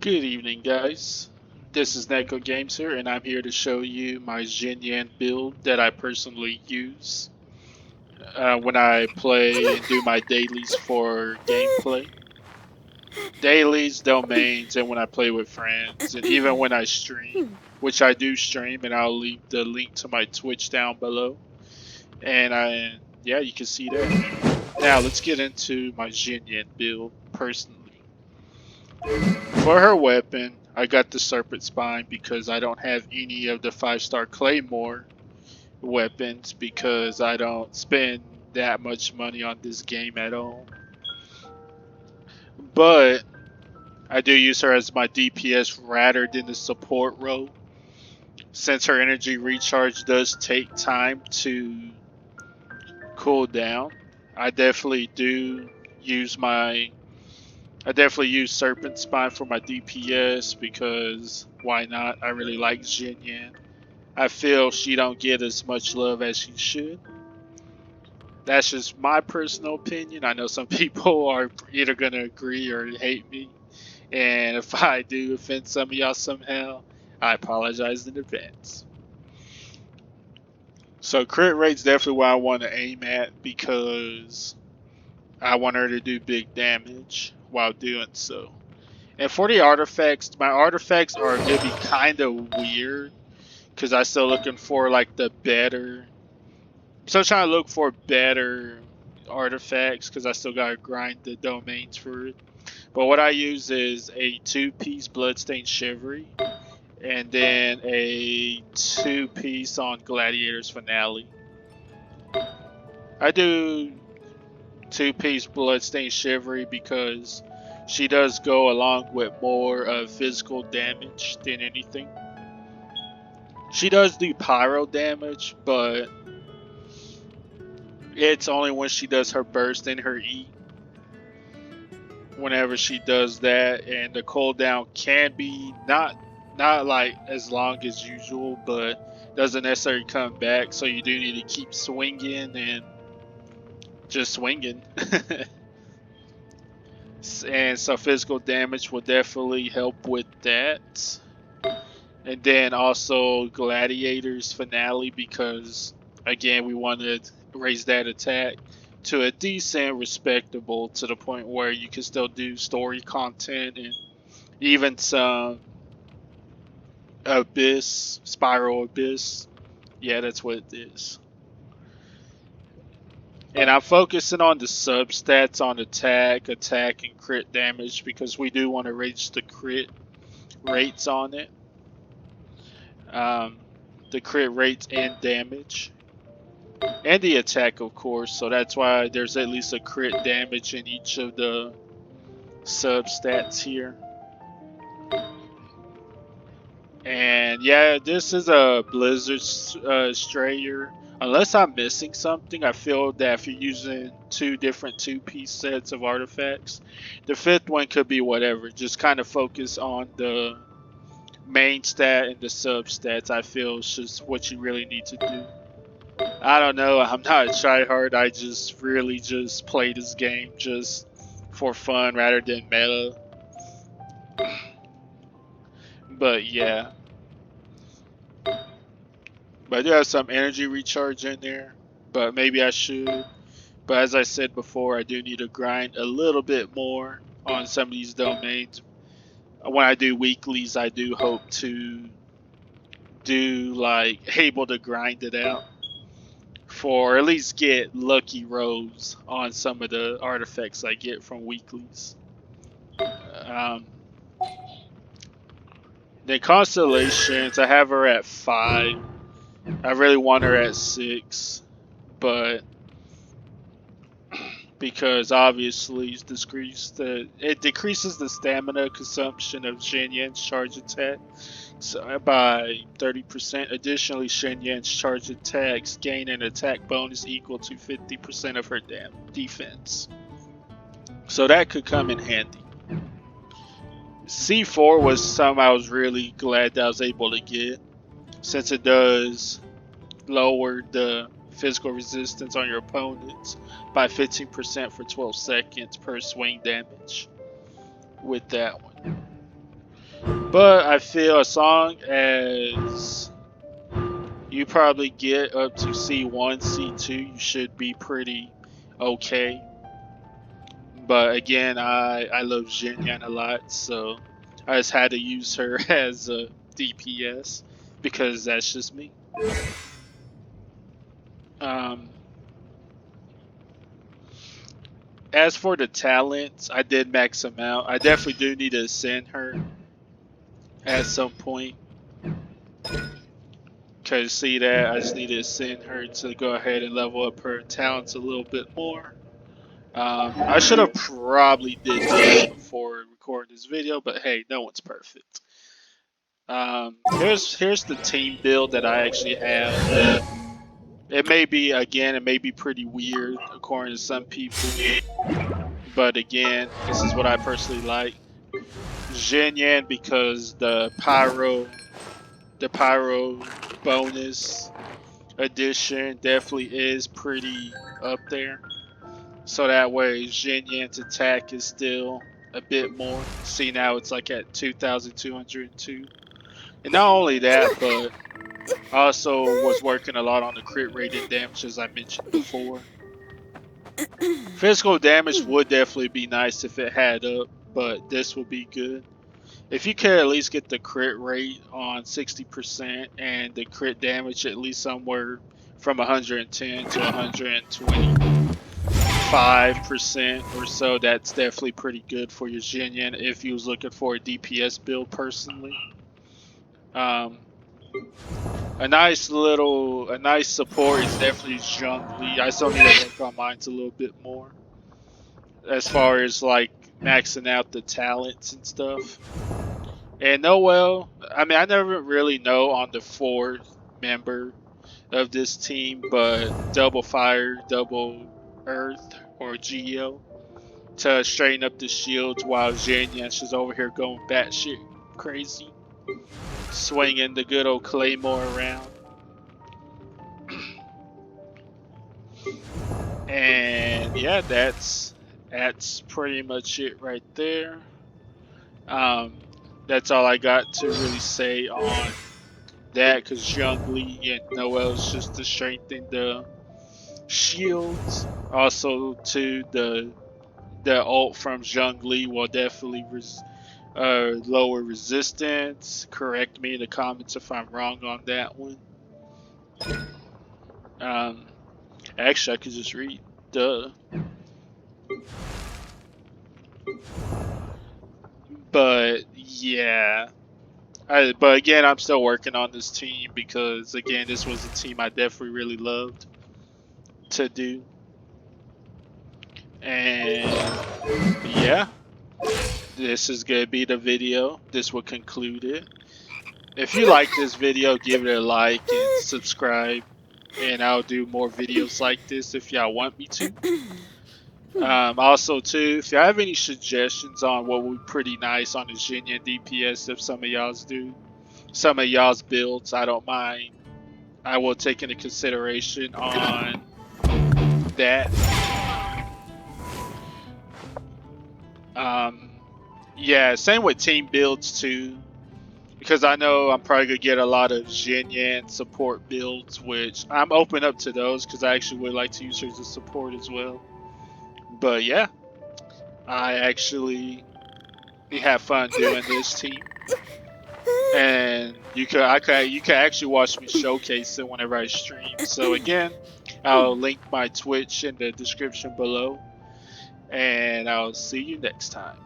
Good evening, guys. This is Neko Games here, and I'm here to show you my Xinyan build that I personally use when I play and do my dailies for gameplay. Dailies, domains, and when I play with friends, and even when I stream, which I do stream, and I'll leave the link to my Twitch down below. Yeah, you can see that. Now, let's get into my Xinyan build personally. For her weapon, I got the Serpent Spine because I don't have any of the 5-star Claymore weapons because I don't spend that much money on this game at all. But I do use her as my DPS rather than the support role. Since her energy recharge does take time to cool down, I definitely do use my I definitely use Serpent Spine for my DPS because why not? I really like Xinyan. I feel she don't get as much love as she should. That's just my personal opinion. I know some people are either gonna agree or hate me, and if I do offend some of y'all somehow, I apologize in advance. So crit rate's definitely what I want to aim at because I want her to do big damage while doing so. And for the artifacts, my artifacts are gonna be kind of weird because I'm still looking for like the better. I'm still trying to look for better artifacts because I still gotta grind the domains for it. But what I use is a 2-piece Bloodstained Chivalry and then a 2-piece on Gladiator's Finale. I do 2-piece Bloodstained Chivalry because she does go along with more physical damage than anything. She does do pyro damage, but it's only when she does her burst and her E. Whenever she does that, and the cooldown can be not like as long as usual, but doesn't necessarily come back. So you do need to keep swinging and just swinging. And so physical damage will definitely help with that. And then also Gladiator's Finale because again we want to raise that attack to a decent, respectable, to the point where you can still do story content and even some Abyss, Spiral Abyss. Yeah, that's what it is. And I'm focusing on the substats on attack, and crit damage because we do want to raise the crit rates on it. The crit rates and damage. And the attack, of course, so that's why there's at least a crit damage in each of the substats here. And yeah, this is a Blizzard Strayer. Unless I'm missing something, I feel that if you're using two different 2-piece sets of artifacts, the fifth one could be whatever. Just kind of focus on the main stat and the substats. I feel is just what you really need to do. I don't know. I'm not a tryhard. I just really just play this game just for fun rather than meta. But yeah. But I do have some energy recharge in there. But maybe I should. But as I said before, I do need to grind a little bit more on some of these domains. When I do weeklies, I do hope to do like able to grind it out. For at least get lucky rolls on some of the artifacts I get from weeklies. Um, then Constellations, I have her at 5. I really want her at 6, but because obviously it decreases the stamina consumption of Xinyan's charge attack by 30%. Additionally, Xinyan's charge attacks gain an attack bonus equal to 50% of her defense. So that could come in handy. C4 was something I was really glad that I was able to get, since it does lower the physical resistance on your opponents by 15% for 12 seconds per swing damage with that one. But I feel as long as you probably get up to C1, C2, you should be pretty okay. But again, I love Xinyan a lot, so I just had to use her as a DPS because that's just me. Um, as for the talents, I did max them out. I definitely do need to ascend her at some point. Cause see that I just need to ascend her to go ahead and level up her talents a little bit more. I should have probably did this before recording this video, but hey, no one's perfect. Here's the team build that I actually have. It may be pretty weird according to some people, but again, this is what I personally like. Xinyan because the pyro bonus addition definitely is pretty up there. So that way Xinyan's attack is still a bit more. See now it's like at 2,202. And not only that, but I also was working a lot on the crit rate and damage as I mentioned before. Physical damage would definitely be nice if it had up, but this would be good. If you could at least get the crit rate on 60% and the crit damage at least somewhere from 110 to 125% or so, that's definitely pretty good for your Xinyan if you was looking for a DPS build personally. A nice support is definitely Zhongli. I still need to work on mine a little bit more as far as like maxing out the talents and stuff. And Noel, I mean, I never really know on the fourth member of this team, but double fire, double earth, or Geo to straighten up the shields while Xinyan's just over here going batshit crazy, swinging the good old claymore around. And yeah, that's pretty much it right there. That's all I got to really say on that, because Zhongli and Noel's just to strengthen the shields. Also, to the ult from Zhongli will definitely lower resistance. Correct me in the comments if I'm wrong on that one. Actually, I could just read. Duh. But yeah. But again, I'm still working on this team because again, this was a team I definitely really loved to do. And yeah, this is gonna be the video. This will conclude it. If you like this video, give it a like and subscribe, and I'll do more videos like this if y'all want me to. Also too, if y'all have any suggestions on what would be pretty nice on the Xinyan DPS, if some of y'all's do, some of y'all's builds, I don't mind. I will take into consideration on that. Yeah, same with team builds too, because I know I'm probably gonna get a lot of Xinyan support builds, which I'm open up to those because I actually would like to use her as a support as well. But yeah, I actually have fun doing this team, and you can actually watch me showcase it whenever I stream. So again, I'll link my Twitch in the description below, and I'll see you next time.